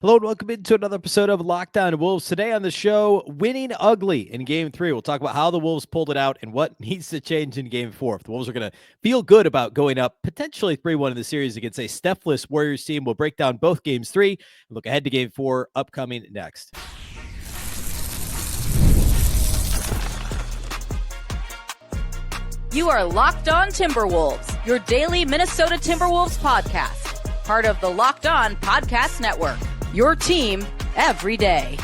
Hello and welcome into another episode of Locked On Wolves. Today on the show, winning ugly in Game 3. We'll talk about how the Wolves pulled it out and what needs to change in Game 4. The Wolves are going to feel good about going up potentially 3-1 in the series against a Steph-less Warriors team. We'll break down both Games 3 and look ahead to Game 4 upcoming next. You are Locked On Timberwolves, your daily Minnesota Timberwolves podcast. Part of the Locked On Podcast Network. Your team every day.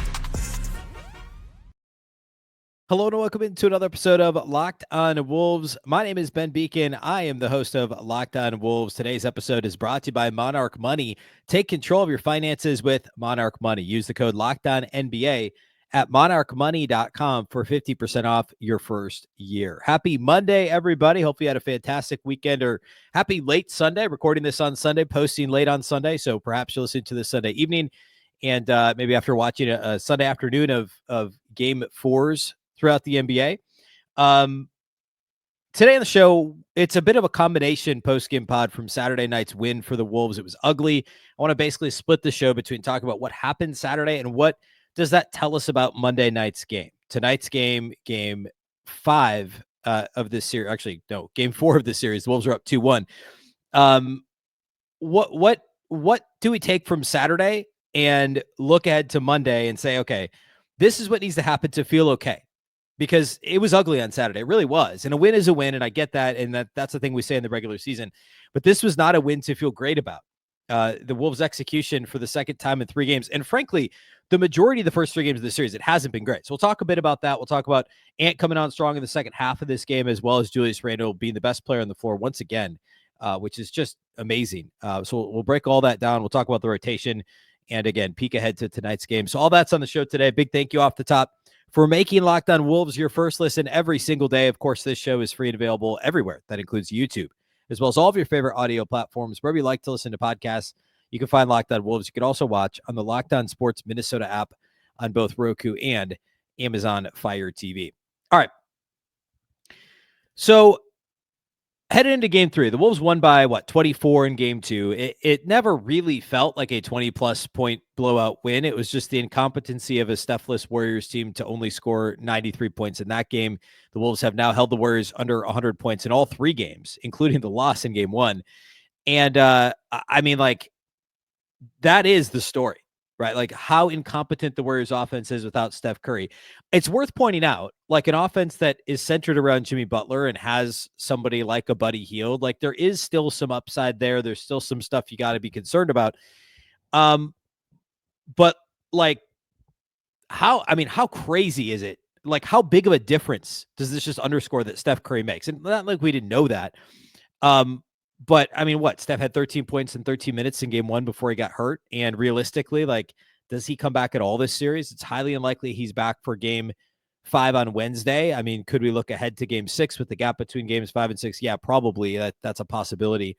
Hello and welcome into another episode of Locked On Wolves. My name is Ben Beecken. I am the host of Locked On Wolves. Today's episode is brought to you by Monarch Money. Take control of your finances with Monarch Money. Use the code LOCKEDONNBA at monarchmoney.com for 50% off your first year. Happy Monday, everybody. Hope you had a fantastic weekend, or happy late Sunday. Recording this on Sunday, posting late on Sunday. So perhaps you'll listen to this Sunday evening. And maybe after watching a Sunday afternoon of Game 4s throughout the NBA. Today on the show, it's a bit of a combination post-game pod from Saturday night's win for the Wolves. It was ugly. I want to basically split the show between talking about what happened Saturday and what does that tell us about Monday night's game. Tonight's game, Game 5 of this series. Actually, no, Game 4 of this series. The Wolves are up 2-1. What do we take from Saturday and look ahead to Monday and say, okay, this is what needs to happen to feel okay? Because it was ugly on Saturday. It really was. And a win is a win, and I get that, and that's the thing we say in the regular season. But this was not a win to feel great about. The Wolves' execution for the second time in 3 games. And frankly, the majority of the first 3 games of the series, it hasn't been great. So we'll talk a bit about that. We'll talk about Ant coming on strong in the second half of this game, as well as Julius Randle being the best player on the floor once again, which is just amazing. So we'll break all that down. We'll talk about the rotation and, again, peek ahead to tonight's game. So all that's on the show today. Big thank you off the top for making Locked On Wolves your first listen every single day. Of course, this show is free and available everywhere. That includes YouTube, as well as all of your favorite audio platforms. Wherever you like to listen to podcasts, you can find Locked On Wolves. You can also watch on the Locked On Sports Minnesota app on both Roku and Amazon Fire TV. All right. So headed into Game 3, the Wolves won by 24 in Game 2. It never really felt like a 20-plus point blowout win. It was just the incompetency of a Steph-less Warriors team to only score 93 points in that game. The Wolves have now held the Warriors under 100 points in all 3 games, including the loss in Game 1. And I mean, like, that is the story, right? Like, how incompetent the Warriors offense is without Steph Curry. It's worth pointing out, like, an offense that is centered around Jimmy Butler and has somebody like a Buddy Hield, like, there is still some upside there. There's still some stuff you got to be concerned about. But like, how crazy is it? Like, how big of a difference does this just underscore that Steph Curry makes? And not like we didn't know that. But I mean, Steph had 13 points in 13 minutes in Game 1 before he got hurt. And realistically, like, does he come back at all this series? It's highly unlikely he's back for Game 5 on Wednesday. I mean, could we look ahead to Game 6 with the gap between Games 5 and 6? Yeah, probably. That's a possibility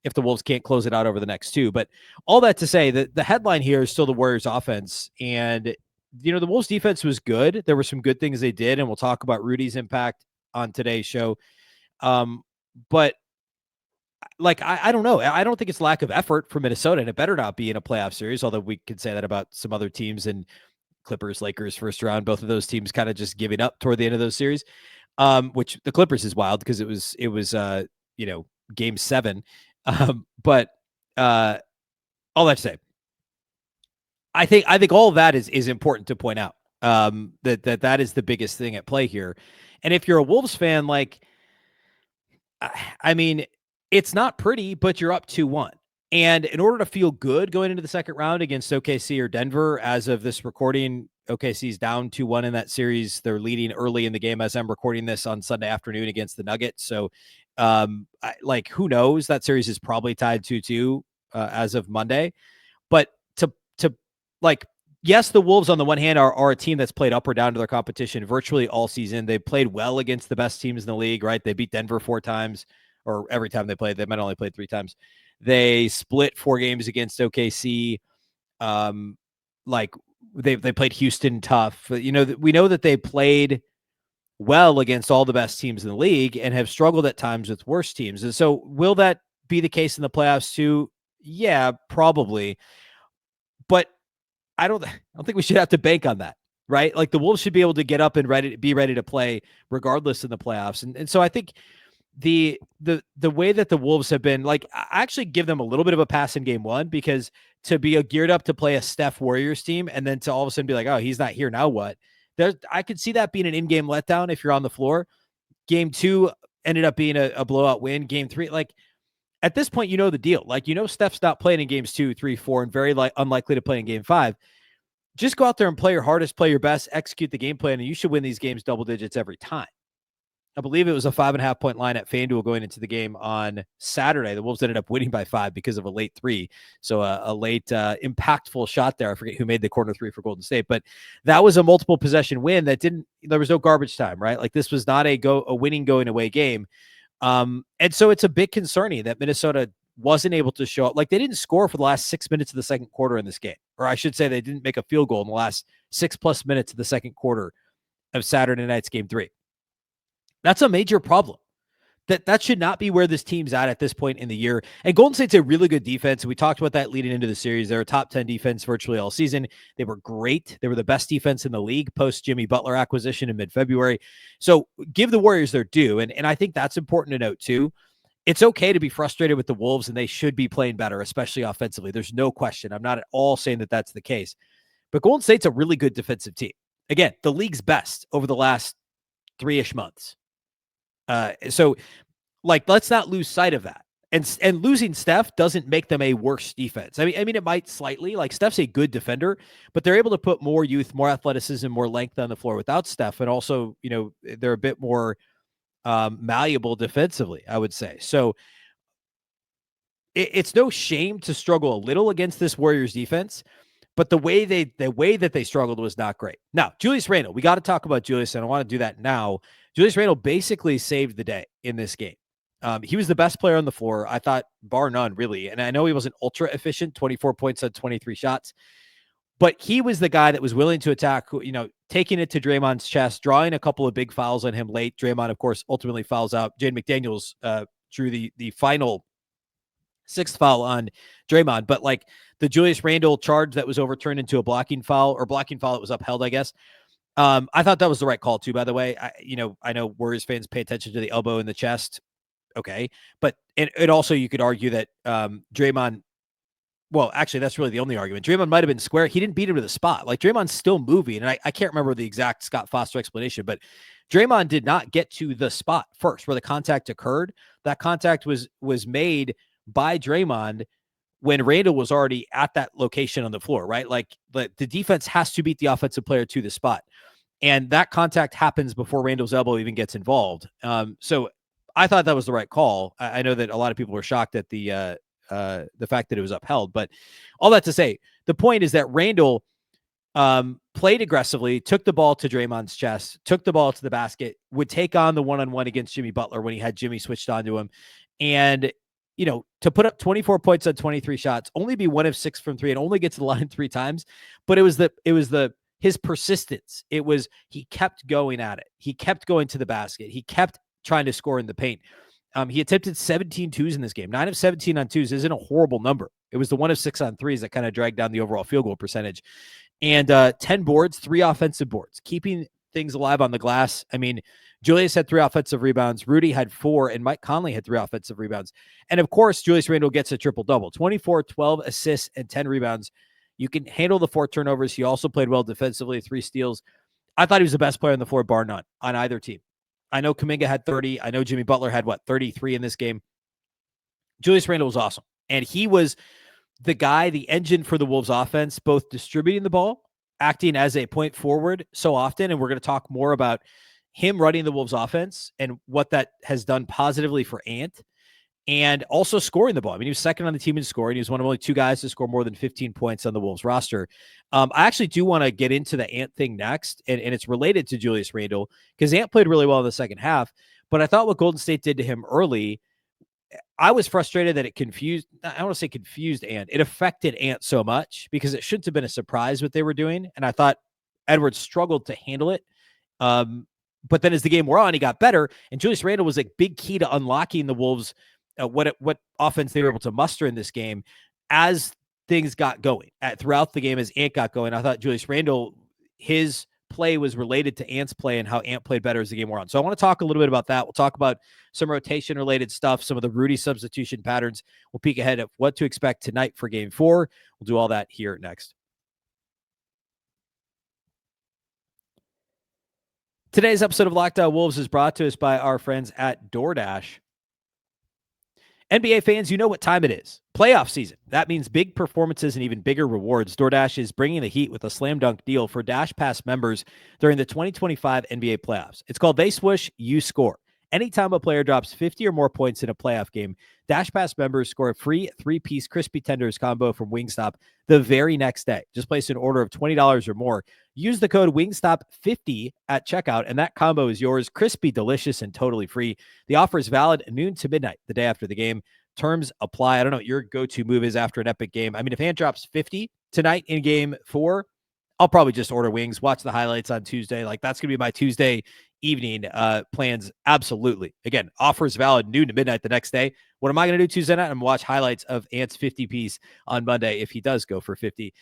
if the Wolves can't close it out over the next 2. But all that to say that the headline here is still the Warriors offense. And, you know, the Wolves defense was good. There were some good things they did, and we'll talk about Rudy's impact on today's show. But like, I don't know. I don't think it's lack of effort for Minnesota, and it better not be in a playoff series, although we could say that about some other teams, and Clippers, Lakers, first round, both of those teams kind of just giving up toward the end of those series, which the Clippers is wild because it was Game 7. But all that to say, I think all of that is important to point out, that is the biggest thing at play here. And if you're a Wolves fan, like, I mean, it's not pretty, but you're up 2-1. And in order to feel good going into the second round against OKC or Denver, as of this recording, OKC's down 2-1 in that series. They're leading early in the game as I'm recording this on Sunday afternoon against the Nuggets. So, who knows? That series is probably tied 2-2 as of Monday. But yes, the Wolves on the one hand are a team that's played up or down to their competition virtually all season. They played well against the best teams in the league, right? They beat Denver 4 times, or every time they played. They might only played 3 times. They split 4 games against OKC. They played Houston tough. You know, we know that they played well against all the best teams in the league and have struggled at times with worse teams. And so will that be the case in the playoffs too? Yeah, probably. But I don't think we should have to bank on that, right? Like the Wolves should be able to get up and be ready to play regardless in the playoffs. And so I think the way that the Wolves have been, like, I actually give them a little bit of a pass in game one, because to be geared up to play a Steph Warriors team and then to all of a sudden be like, oh, he's not here now, what? I could see that being an in-game letdown if you're on the floor. Game two ended up being a blowout win. Game three, like, at this point, you know the deal. Like, you know Steph's not playing in games 2, 3, 4, and very unlikely to play in game 5. Just go out there and play your hardest, play your best, execute the game plan, and you should win these games double digits every time. I believe it was a 5.5 point line at FanDuel going into the game on Saturday. The Wolves ended up winning by 5 because of a late three. So a late impactful shot there. I forget who made the corner three for Golden State, but that was a multiple possession win there was no garbage time, right? Like this was not a winning going away game. And so it's a bit concerning that Minnesota wasn't able to show up. Like they didn't score for the last 6 minutes of the second quarter in this game, or I should say they didn't make a field goal in the last 6+ minutes of the second quarter of Saturday night's game 3. That's a major problem. That should not be where this team's at this point in the year. And Golden State's a really good defense. We talked about that leading into the series. They're a top 10 defense virtually all season. They were great. They were the best defense in the league post Jimmy Butler acquisition in mid-February. So give the Warriors their due. And I think that's important to note too. It's okay to be frustrated with the Wolves, and they should be playing better, especially offensively. There's no question. I'm not at all saying that that's the case. But Golden State's a really good defensive team. Again, the league's best over the last 3-ish months. So like, let's not lose sight of that. And losing Steph doesn't make them a worse defense. I mean, it might slightly. Like Steph's a good defender, but they're able to put more youth, more athleticism, more length on the floor without Steph. And also, you know, they're a bit more malleable defensively, I would say. So it's no shame to struggle a little against this Warriors defense, but the way that they struggled was not great. Now, Julius Randle, we got to talk about Julius, and I want to do that now. Julius Randle basically saved the day in this game. He was the best player on the floor, I thought, bar none, really. And I know he wasn't ultra efficient, 24 points on 23 shots, but he was the guy that was willing to attack, you know, taking it to Draymond's chest, drawing a couple of big fouls on him late. Draymond, of course, ultimately fouls out. Jaden McDaniels drew the final 6th foul on Draymond, but like the Julius Randle charge that was overturned into a blocking foul that was upheld, I guess. I thought that was the right call too, by the way. I know Warriors fans pay attention to the elbow in the chest. Okay. But it also, you could argue that Draymond, well, actually, that's really the only argument. Draymond might have been square. He didn't beat him to the spot. Like Draymond's still moving. And I can't remember the exact Scott Foster explanation, but Draymond did not get to the spot first where the contact occurred. That contact was made by Draymond when Randle was already at that location on the floor, right? Like the defense has to beat the offensive player to the spot. And that contact happens before Randle's elbow even gets involved. So I thought that was the right call. I know that a lot of people were shocked at the fact that it was upheld, but all that to say, the point is that Randle played aggressively, took the ball to Draymond's chest, took the ball to the basket, would take on the one-on-one against Jimmy Butler when he had Jimmy switched onto him. And, you know, to put up 24 points on 23 shots, only be 1 of 6 from 3 and only get to the line 3 times. But it was his persistence. It was, he kept going at it. He kept going to the basket. He kept trying to score in the paint. He attempted 17 twos in this game. 9 of 17 on twos isn't a horrible number. It was the 1 of 6 on threes that kind of dragged down the overall field goal percentage. And 10 boards, 3 offensive boards, keeping things alive on the glass. I mean, Julius had 3 offensive rebounds. Rudy had 4, and Mike Conley had 3 offensive rebounds. And of course, Julius Randle gets a triple-double, 24, 12 assists, and 10 rebounds. You can handle the 4 turnovers. He also played well defensively, 3 steals. I thought he was the best player on the floor, bar none, on either team. I know Kuminga had 30. I know Jimmy Butler had, 33 in this game. Julius Randle was awesome. And he was the guy, the engine for the Wolves offense, both distributing the ball, acting as a point forward so often. And we're going to talk more about him running the Wolves offense and what that has done positively for Ant, and also scoring the ball. I mean, he was second on the team in scoring. He was one of only 2 guys to score more than 15 points on the Wolves roster. I actually do want to get into the Ant thing next, and it's related to Julius Randle because Ant played really well in the second half, but I thought what Golden State did to him early, I was frustrated that it confused, I don't want to say confused Ant. It affected Ant so much because it shouldn't have been a surprise what they were doing, and I thought Edwards struggled to handle it. But then as the game wore on, he got better, and Julius Randle was a big key to unlocking the Wolves' what offense they were able to muster in this game as things got going throughout the game as Ant got going. I thought Julius Randle, his play was related to Ant's play and how Ant played better as the game wore on. So I want to talk a little bit about that. We'll talk about some rotation related stuff, some of the Rudy substitution patterns. We'll peek ahead at what to expect tonight for game 4. We'll do all that here next. Today's episode of Locked On Wolves is brought to us by our friends at DoorDash. NBA fans, you know what time it is. Playoff season. That means big performances and even bigger rewards. DoorDash is bringing the heat with a slam dunk deal for Dash Pass members during the 2025 NBA playoffs. It's called They Swoosh, You Score. Anytime a player drops 50 or more points in a playoff game, Dash Pass members score a free 3-piece crispy tenders combo from Wingstop the very next day. Just place an order of $20 or more. Use the code Wingstop50 at checkout, and that combo is yours. Crispy, delicious, and totally free. The offer is valid noon to midnight the day after the game. Terms apply. I don't know what your go-to move is after an epic game. I mean, if Ant drops 50 tonight in game 4, I'll probably just order wings, watch the highlights on Tuesday. Like, that's going to be my Tuesday evening plans. Absolutely. Again, offers valid noon to midnight the next day. What am I going to do Tuesday night? I'm going to watch highlights of Ant's 50 piece on Monday if he does go for 50.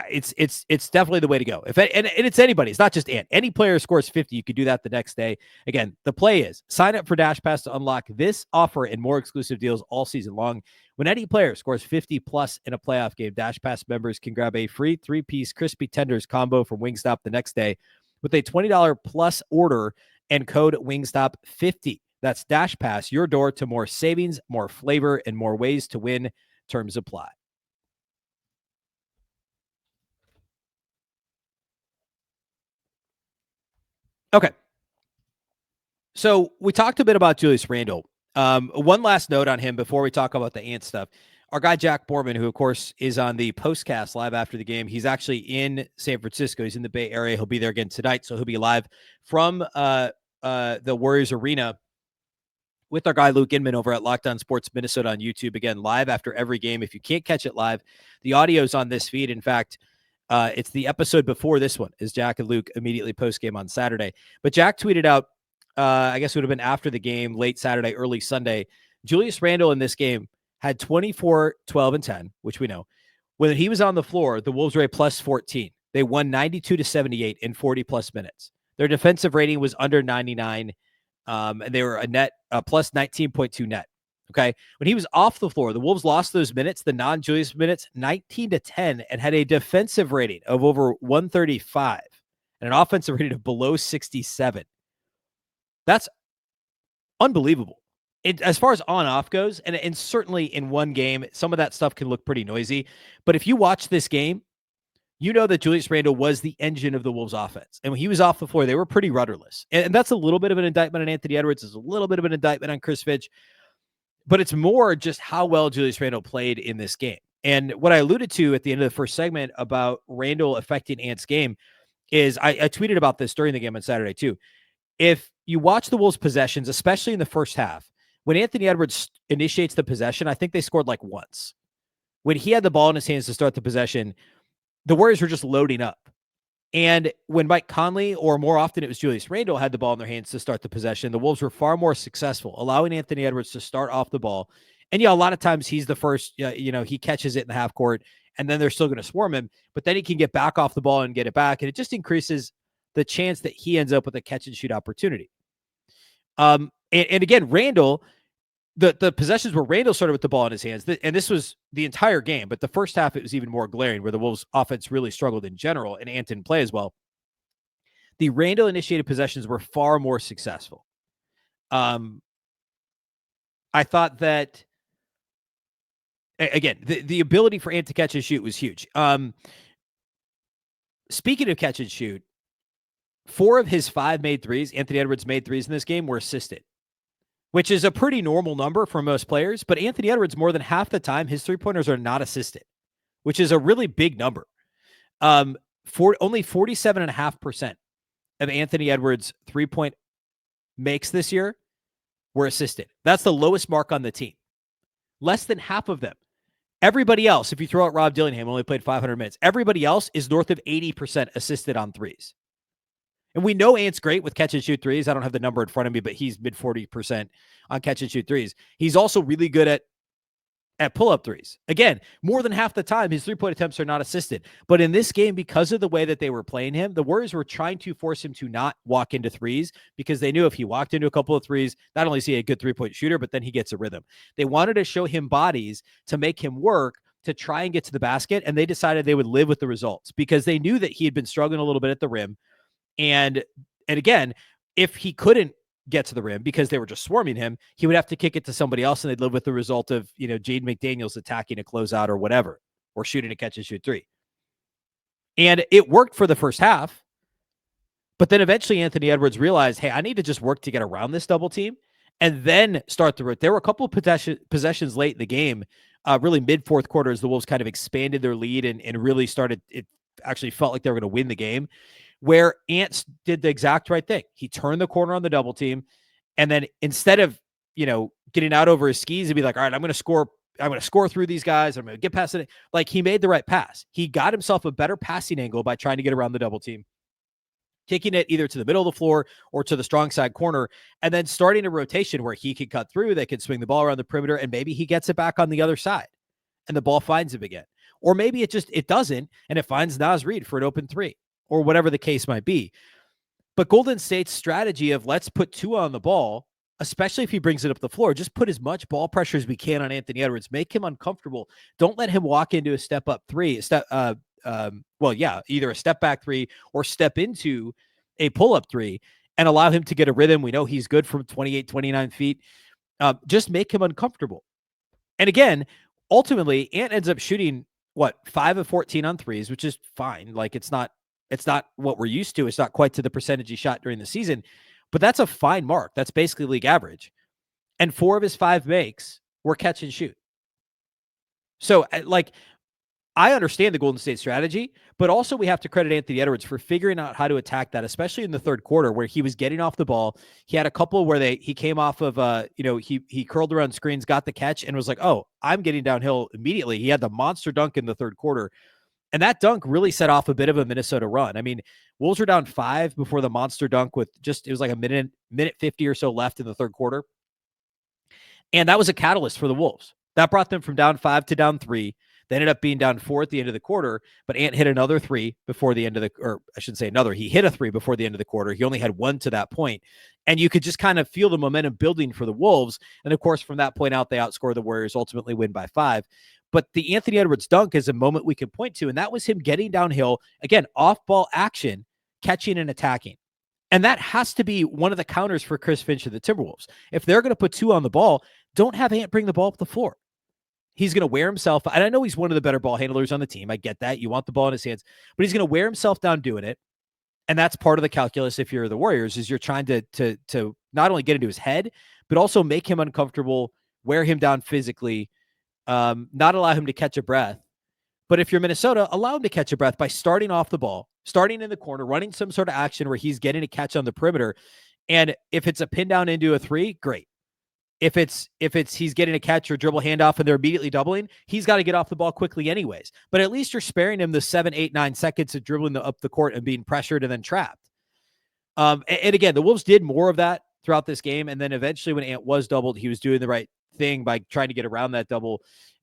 It's definitely the way to go. And it's anybody. It's not just Ant. Any player scores 50, you could do that the next day. Again, the play is sign up for Dash Pass to unlock this offer and more exclusive deals all season long. When any player scores 50 plus in a playoff game, Dash Pass members can grab a free 3-piece crispy tenders combo from Wingstop the next day with a $20 plus order and code Wingstop50. That's Dash Pass, your door to more savings, more flavor, and more ways to win. Terms apply. Okay. So we talked a bit about Julius Randle. One last note on him before we talk about the Ant stuff. Our guy, Jack Borman, who, of course, is on the postcast live after the game. He's actually in San Francisco. He's in the Bay Area. He'll be there again tonight. So he'll be live from the Warriors Arena with our guy, Luke Inman, over at Locked On Sports Minnesota on YouTube. Again, live after every game. If you can't catch it live, the audio's on this feed. In fact, it's the episode before this one, is Jack and Luke immediately post-game on Saturday. But Jack tweeted out, I guess it would have been after the game, late Saturday, early Sunday, Julius Randle in this game had 24, 12, and 10, which we know. When he was on the floor, the Wolves were a plus 14. They won 92-78 in 40-plus minutes. Their defensive rating was under 99, and they were a plus 19.2 net. Okay. When he was off the floor, the Wolves lost those minutes, the non-Julius minutes, 19-10, and had a defensive rating of over 135 and an offensive rating of below 67. That's unbelievable. As far as on-off goes, and certainly in one game, some of that stuff can look pretty noisy. But if you watch this game, you know that Julius Randle was the engine of the Wolves offense. And when he was off the floor, they were pretty rudderless. And that's a little bit of an indictment on Anthony Edwards. It's a little bit of an indictment on Chris Finch. But it's more just how well Julius Randle played in this game. And what I alluded to at the end of the first segment about Randle affecting Ant's game is I tweeted about this during the game on Saturday too. If you watch the Wolves' possessions, especially in the first half, when Anthony Edwards initiates the possession, I think they scored like once. When he had the ball in his hands to start the possession, the Warriors were just loading up. And when Mike Conley, or more often it was Julius Randle, had the ball in their hands to start the possession, the Wolves were far more successful, allowing Anthony Edwards to start off the ball. And, a lot of times he's the first, he catches it in the half court, and then they're still going to swarm him. But then he can get back off the ball and get it back. And it just increases the chance that he ends up with a catch and shoot opportunity. And again, Randle, the possessions where Randle started with the ball in his hands, and this was the entire game, but the first half, it was even more glaring where the Wolves offense really struggled in general and Ant didn't play as well. The Randle initiated possessions were far more successful. I thought that, again, the ability for Ant to catch and shoot was huge. Speaking of catch and shoot, 4 of his 5 made threes, Anthony Edwards made threes in this game, were assisted, which is a pretty normal number for most players. But Anthony Edwards, more than half the time, his three-pointers are not assisted, which is a really big number. Only 47.5% of Anthony Edwards' three-point makes this year were assisted. That's the lowest mark on the team. Less than half of them. Everybody else, if you throw out Rob Dillingham, only played 500 minutes. Everybody else is north of 80% assisted on threes. And we know Ant's great with catch and shoot threes. I don't have the number in front of me, but he's mid 40% on catch and shoot threes. He's also really good at at pull-up threes. Again, more than half the time, his three-point attempts are not assisted. But in this game, because of the way that they were playing him, the Warriors were trying to force him to not walk into threes because they knew if he walked into a couple of threes, not only is he a good three-point shooter, but then he gets a rhythm. They wanted to show him bodies to make him work to try and get to the basket, and they decided they would live with the results because they knew that he had been struggling a little bit at the rim. And again, if he couldn't get to the rim because they were just swarming him, he would have to kick it to somebody else, and they'd live with the result of, Jade McDaniels attacking a closeout or whatever, or shooting a catch and shoot three. And it worked for the first half, but then eventually Anthony Edwards realized, hey, I need to just work to get around this double team and then start the route. There were a couple of possessions late in the game, really mid fourth quarter, as the Wolves kind of expanded their lead and really started, it actually felt like they were going to win the game, where Ant did the exact right thing. He turned the corner on the double team. And then instead of, getting out over his skis and be like, all right, I'm going to score through these guys. I'm going to get past it. Like, he made the right pass. He got himself a better passing angle by trying to get around the double team, kicking it either to the middle of the floor or to the strong side corner, and then starting a rotation where he could cut through. They could swing the ball around the perimeter, and maybe he gets it back on the other side and the ball finds him again. Or maybe it doesn't, and it finds Naz Reid for an open three, or whatever the case might be. But Golden State's strategy of let's put two on the ball, especially if he brings it up the floor, just put as much ball pressure as we can on Anthony Edwards, make him uncomfortable. Don't let him walk into a step up three, either a step back three or step into a pull up three, and allow him to get a rhythm. We know he's good from 28, 29 feet. Just make him uncomfortable. And again, ultimately, Ant ends up shooting 5 of 14 on threes, which is fine. Like, it's not what we're used to. It's not quite to the percentage he shot during the season, but that's a fine mark. That's basically league average. And 4 of his 5 makes were catch and shoot. So, I understand the Golden State strategy, but also we have to credit Anthony Edwards for figuring out how to attack that, especially in the third quarter where he was getting off the ball. He had a couple where he came off of, he curled around screens, got the catch, and was like, oh, I'm getting downhill immediately. He had the monster dunk in the third quarter. And that dunk really set off a bit of a Minnesota run. I mean, Wolves were down 5 before the monster dunk with it was like a minute 50 or so left in the third quarter. And that was a catalyst for the Wolves. That brought them from down 5 to down 3. They ended up being down 4 at the end of the quarter, but Ant hit another 3 before the end of he hit a 3 before the end of the quarter. He only had 1 to that point. And you could just kind of feel the momentum building for the Wolves. And of course, from that point out, they outscore the Warriors, ultimately win by 5. But the Anthony Edwards dunk is a moment we can point to, and that was him getting downhill, again, off-ball action, catching and attacking. And that has to be one of the counters for Chris Finch and the Timberwolves. If they're going to put 2 on the ball, don't have Ant bring the ball up the floor. He's going to wear himself, and I know he's one of the better ball handlers on the team. I get that. You want the ball in his hands, but he's going to wear himself down doing it. And that's part of the calculus if you're the Warriors, is you're trying to not only get into his head, but also make him uncomfortable, wear him down physically, not allow him to catch a breath. But if you're Minnesota, allow him to catch a breath by starting off the ball, starting in the corner, running some sort of action where he's getting a catch on the perimeter. And if it's a pin down into a 3, great. If it's he's getting a catch or dribble handoff and they're immediately doubling, he's got to get off the ball quickly anyways. But at least you're sparing him the 7, 8, 9 seconds of dribbling up the court and being pressured and then trapped. And again, the Wolves did more of that throughout this game. And then eventually when Ant was doubled, he was doing the right thing by trying to get around that double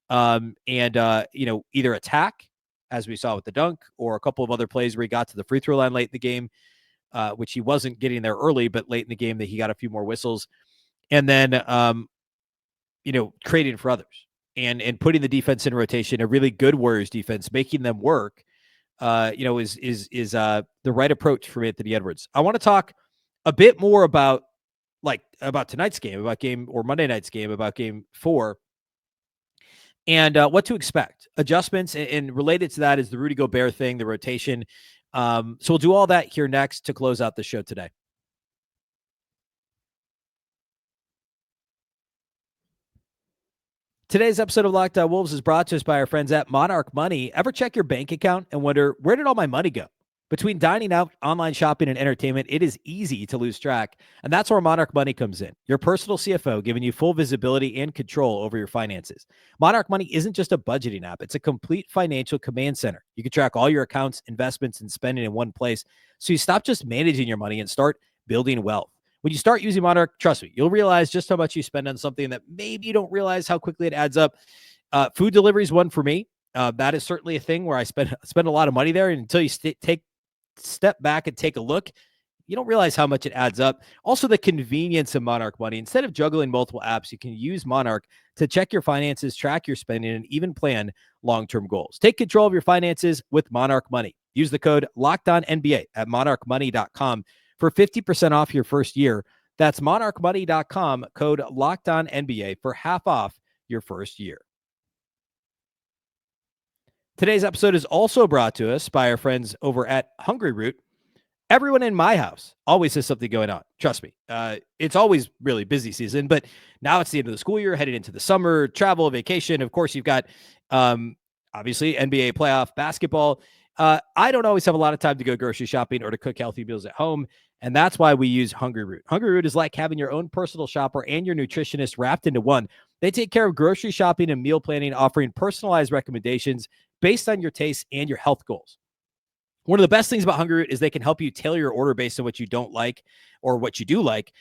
either attack, as we saw with the dunk, or a couple of other plays where he got to the free throw line late in the game, which he wasn't getting there early, but late in the game that he got a few more whistles. And then, creating for others and putting the defense in rotation, a really good Warriors defense, making them work, is the right approach for Anthony Edwards. I want to talk a bit more about tonight's game, or Monday night's game, about game 4, and what to expect. Adjustments, and related to that is the Rudy Gobert thing, the rotation. So we'll do all that here next to close out the show today. Today's episode of Locked On Wolves is brought to us by our friends at Monarch Money. Ever check your bank account and wonder, where did all my money go? Between dining out, online shopping, and entertainment, it is easy to lose track. And that's where Monarch Money comes in. Your personal CFO, giving you full visibility and control over your finances. Monarch Money isn't just a budgeting app. It's a complete financial command center. You can track all your accounts, investments, and spending in one place. So you stop just managing your money and start building wealth. When you start using Monarch, trust me, you'll realize just how much you spend on something that maybe you don't realize how quickly it adds up. Food delivery is one for me. That is certainly a thing where I spend a lot of money there. And until you step back and take a look, you don't realize how much it adds up. Also, the convenience of Monarch Money. Instead of juggling multiple apps, you can use Monarch to check your finances, track your spending, and even plan long-term goals. Take control of your finances with Monarch Money. Use the code LOCKEDONNBA at monarchmoney.com for 50% off your first year. That's monarchmoney.com, code LOCKEDONNBA for half off your first year. Today's episode is also brought to us by our friends over at Hungryroot. Everyone in my house always has something going on. Trust me. It's always really busy season, but now it's the end of the school year, heading into the summer, travel, vacation. Of course, you've got, obviously, NBA playoff basketball. I don't always have a lot of time to go grocery shopping or to cook healthy meals at home, and that's why we use Hungryroot. Hungryroot is like having your own personal shopper and your nutritionist wrapped into one. They take care of grocery shopping and meal planning, offering personalized recommendations based on your tastes and your health goals. One of the best things about Hungryroot is they can help you tailor your order based on what you don't like or what you do like,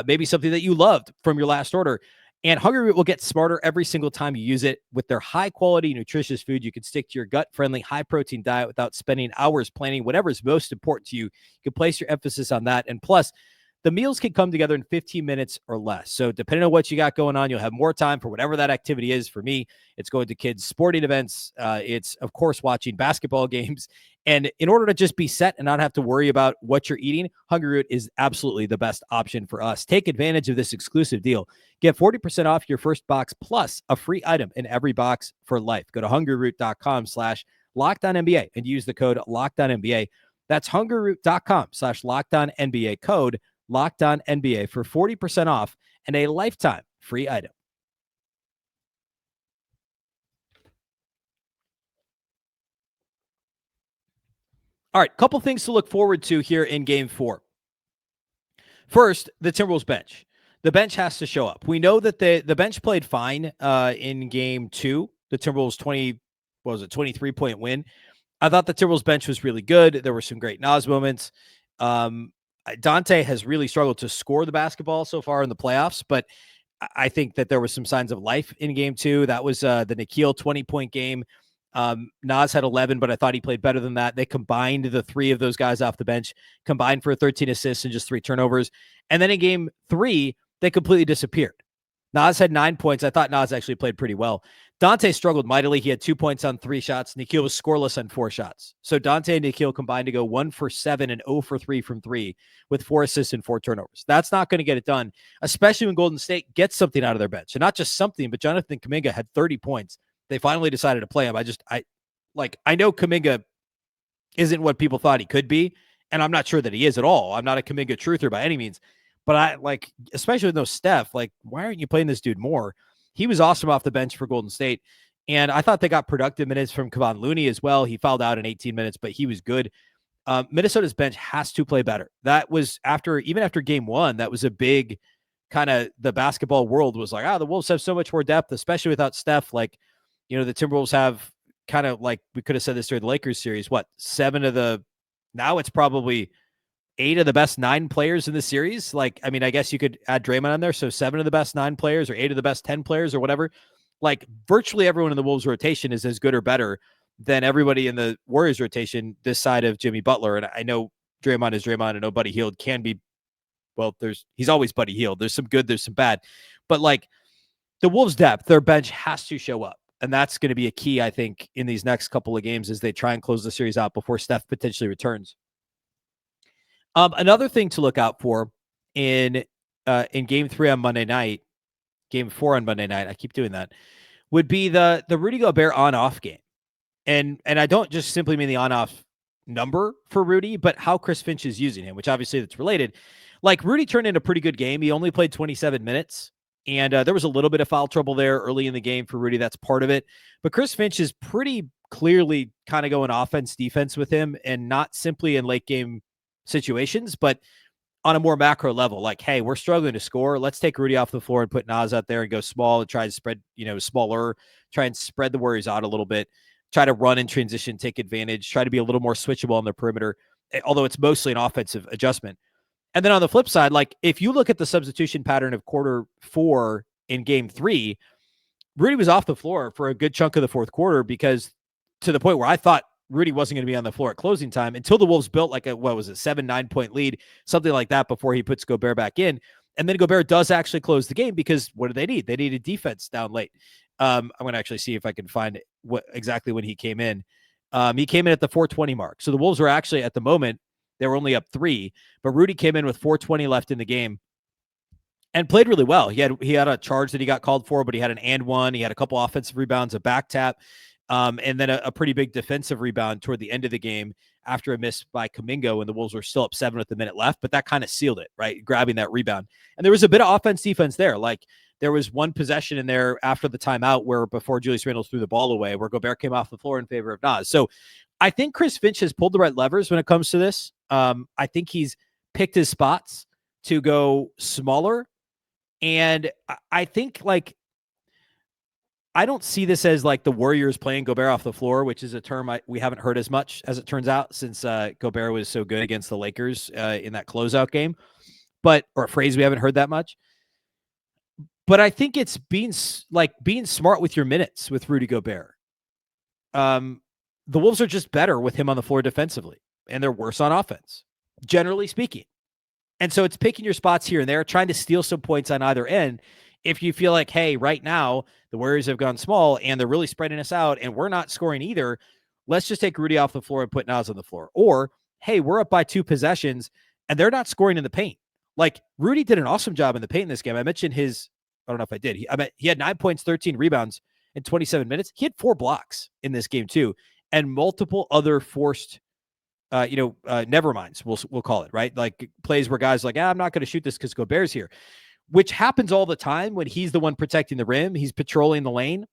maybe something that you loved from your last order. And Hungryroot will get smarter every single time you use it. With their high-quality, nutritious food, you can stick to your gut-friendly, high-protein diet without spending hours planning whatever is most important to you. You can place your emphasis on that. And plus, the meals can come together in 15 minutes or less. So depending on what you got going on, you'll have more time for whatever that activity is. For me, it's going to kids' sporting events. It's, of course, watching basketball games. And in order to just be set and not have to worry about what you're eating, Hungryroot is absolutely the best option for us. Take advantage of this exclusive deal. Get 40% off your first box plus a free item in every box for life. Go to hungryroot.com/LockedOnNBA and use the code LockedOnNBA. That's hungryroot.com/LockedOnNBA, code LockedOnNBA for 40% off and a lifetime free item. All right, couple things to look forward to here in Game 4. First, the Timberwolves bench. The bench has to show up. We know that the bench played fine in Game 2. The Timberwolves 23-point win. I thought the Timberwolves bench was really good. There were some great Nas moments. Dante has really struggled to score the basketball so far in the playoffs, but I think that there was some signs of life in Game 2. That was the Nikhil 20-point game. Nas had 11, but I thought he played better than that. They combined the three of those guys off the bench, combined for 13 assists and just 3 turnovers. And then in Game 3, they completely disappeared. Nas had 9 points. I thought Nas actually played pretty well. Dante struggled mightily. He had 2 points on 3 shots. Nikhil was scoreless on 4 shots. So Dante and Nikhil combined to go 1 for 7 and 0 for 3 from 3 with 4 assists and 4 turnovers. That's not going to get it done, especially when Golden State gets something out of their bench. And not just something, but Jonathan Kuminga had 30 points. They finally decided to play him. I know Kuminga isn't what people thought he could be, and I'm not sure that he is at all. I'm not a Kuminga truther by any means, but especially with no Steph, why aren't you playing this dude more? He was awesome off the bench for Golden State, and I thought they got productive minutes from Kevon Looney as well. He fouled out in 18 minutes, but he was good. Minnesota's bench has to play better. That was even after Game 1, that was a big kind of, the basketball world was like, the Wolves have so much more depth, especially without Steph. The Timberwolves have kind of, we could have said this during the Lakers series, now it's probably 8 of the best 9 players in the series. I guess you could add Draymond on there. So 7 of the best 9 players or 8 of the best 10 players or whatever. Virtually everyone in the Wolves rotation is as good or better than everybody in the Warriors rotation this side of Jimmy Butler. And I know Draymond is Draymond. I know Buddy Hield can be, he's always Buddy Hield. There's some good, there's some bad. But the Wolves' depth, their bench has to show up. And that's going to be a key, I think, in these next couple of games as they try and close the series out before Steph potentially returns. Another thing to look out for in Game 3 on Monday night, Game 4 on Monday night, I keep doing that, would be the Rudy Gobert on-off game. And I don't just simply mean the on-off number for Rudy, but how Chris Finch is using him, which obviously that's related. Rudy turned in a pretty good game. He only played 27 minutes. And there was a little bit of foul trouble there early in the game for Rudy. That's part of it. But Chris Finch is pretty clearly kind of going offense, defense with him, and not simply in late game situations, but on a more macro level. Hey, we're struggling to score. Let's take Rudy off the floor and put Nas out there and go small and try to spread, smaller, try and spread the Warriors out a little bit, try to run in transition, take advantage, try to be a little more switchable on the perimeter, although it's mostly an offensive adjustment. And then on the flip side, if you look at the substitution pattern of quarter 4 in Game 3, Rudy was off the floor for a good chunk of the fourth quarter, because to the point where I thought Rudy wasn't going to be on the floor at closing time until the Wolves built like a, 7-9 point lead, something like that, before he puts Gobert back in. And then Gobert does actually close the game, because what do they need? They needed defense down late. I'm going to actually see if I can find exactly when he came in. He came in at the 4:20 mark. So the Wolves were actually, at the moment, they were only up 3, but Rudy came in with 4:20 left in the game and played really well. He had a charge that he got called for, but he had an and one. He had a couple offensive rebounds, a back tap, and then a pretty big defensive rebound toward the end of the game after a miss by Kuminga when the Wolves were still up 7 with a minute left. But that kind of sealed it, right? Grabbing that rebound. And there was a bit of offense defense there. Like, there was one possession in there after the timeout where, before Julius Randle threw the ball away, where Gobert came off the floor in favor of Naz. So I think Chris Finch has pulled the right levers when it comes to this. I think he's picked his spots to go smaller. And I think, like, I don't see this as like the Warriors playing Gobert off the floor, which is a term we haven't heard as much, as it turns out, since Gobert was so good against the Lakers in that closeout game, or a phrase we haven't heard that much. But I think it's being smart with your minutes with Rudy Gobert. The Wolves are just better with him on the floor defensively, and they're worse on offense, generally speaking. And so it's picking your spots here and there, trying to steal some points on either end. If you feel like, hey, right now the Warriors have gone small and they're really spreading us out and we're not scoring either, let's just take Rudy off the floor and put Naz on the floor. Or, hey, we're up by 2 possessions and they're not scoring in the paint. Like, Rudy did an awesome job in the paint in this game. I mentioned I don't know if I did. He had 9 points, 13 rebounds in 27 minutes. He had 4 blocks in this game too, and multiple other forced never minds, we'll call it, right? Like, plays where guys are like, I'm not going to shoot this because Gobert's here, which happens all the time when he's the one protecting the rim. He's patrolling the lane.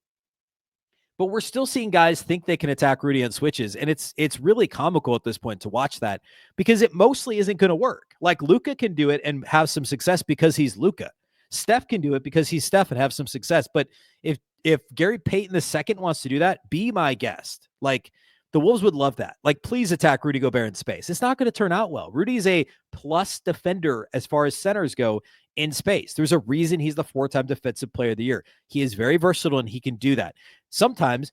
But we're still seeing guys think they can attack Rudy on switches. And it's really comical at this point to watch that, because it mostly isn't going to work. Like, Luka can do it and have some success because he's Luka. Steph can do it because he's Steph and have some success. But if Gary Payton II wants to do that, be my guest. Like, the Wolves would love that. Like, please attack Rudy Gobert in space. It's not going to turn out well. Rudy's a plus defender as far as centers go in space. There's a reason he's the 4-time defensive player of the year. He is very versatile and he can do that. Sometimes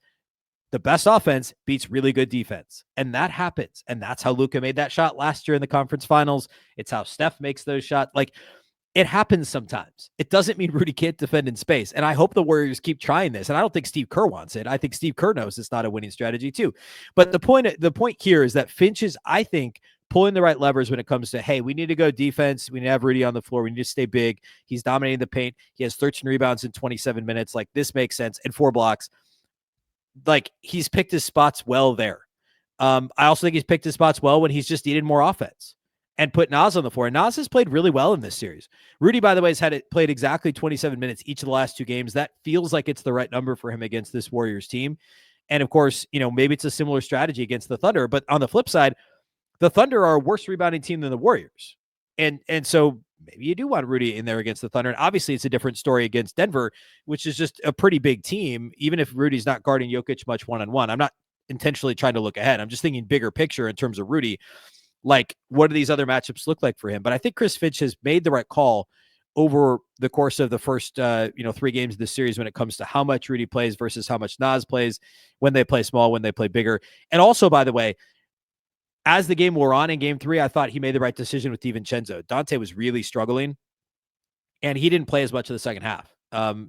the best offense beats really good defense, and that happens. And that's how Luka made that shot last year in the conference finals. It's how Steph makes those shots. Like, it happens sometimes. It doesn't mean Rudy can't defend in space. And I hope the Warriors keep trying this. And I don't think Steve Kerr wants it. I think Steve Kerr knows it's not a winning strategy too. But the point here is that Finch is, I think, pulling the right levers when it comes to, hey, we need to go defense. We need to have Rudy on the floor. We need to stay big. He's dominating the paint. He has 13 rebounds in 27 minutes. Like, this makes sense. And 4 blocks. Like, he's picked his spots well there. I also think he's picked his spots well when he's just needed more offense and put Naz on the floor. And Naz has played really well in this series. Rudy, by the way, has played exactly 27 minutes each of the last 2 games. That feels like it's the right number for him against this Warriors team. And of course, maybe it's a similar strategy against the Thunder, but on the flip side, the Thunder are a worse rebounding team than the Warriors. And so maybe you do want Rudy in there against the Thunder. And obviously it's a different story against Denver, which is just a pretty big team. Even if Rudy's not guarding Jokic much one-on-one, I'm not intentionally trying to look ahead. I'm just thinking bigger picture in terms of Rudy. Like, what do these other matchups look like for him? But I think Chris Finch has made the right call over the course of the first, 3 games of this series when it comes to how much Rudy plays versus how much Naz plays, when they play small, when they play bigger. And also, by the way, as the game wore on in game 3, I thought he made the right decision with DiVincenzo. Dante was really struggling, and he didn't play as much in the second half.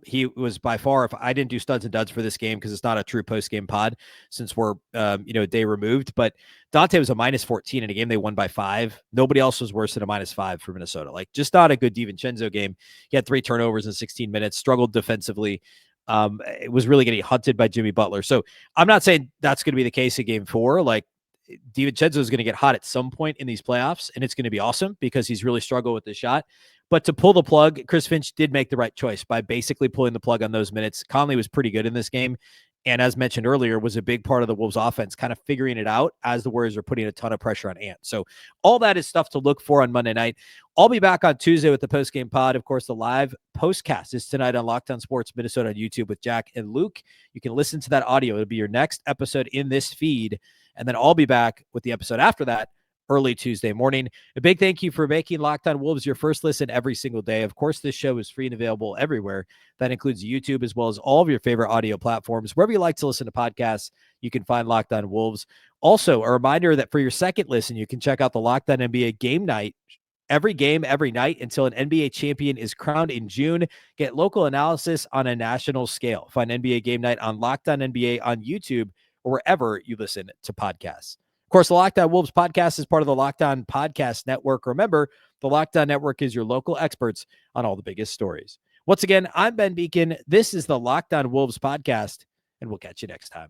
He was by far, if I didn't do studs and duds for this game because it's not a true post-game pod since we're, a day removed, but Dante was a -14 in a game they won by 5. Nobody else was worse than a -5 for Minnesota. Like, just not a good DiVincenzo game. He had 3 turnovers in 16 minutes, struggled defensively. It was really getting hunted by Jimmy Butler. So I'm not saying that's going to be the case in game 4. Like, DiVincenzo is going to get hot at some point in these playoffs, and it's going to be awesome because he's really struggled with the shot. But to pull the plug, Chris Finch did make the right choice by basically pulling the plug on those minutes. Conley was pretty good in this game, and as mentioned earlier, was a big part of the Wolves offense, kind of figuring it out as the Warriors are putting a ton of pressure on Ant. So all that is stuff to look for on Monday night. I'll be back on Tuesday with the post-game pod. Of course, the live postcast is tonight on Locked On Sports Minnesota on YouTube with Jack and Luke. You can listen to that audio. It'll be your next episode in this feed, and then I'll be back with the episode after that early Tuesday morning. A big thank you for making Locked On Wolves your first listen every single day. Of course, this show is free and available everywhere. That includes YouTube as well as all of your favorite audio platforms. Wherever you like to listen to podcasts, you can find Locked On Wolves. Also, a reminder that for your second listen, you can check out the Locked On NBA Game Night. Every game, every night until an NBA champion is crowned in June. Get local analysis on a national scale. Find NBA Game Night on Locked On NBA on YouTube or wherever you listen to podcasts. Of course, the Locked On Wolves podcast is part of the Locked On Podcast Network. Remember, the Locked On Network is your local experts on all the biggest stories. Once again, I'm Ben Beecken. This is the Locked On Wolves podcast, and we'll catch you next time.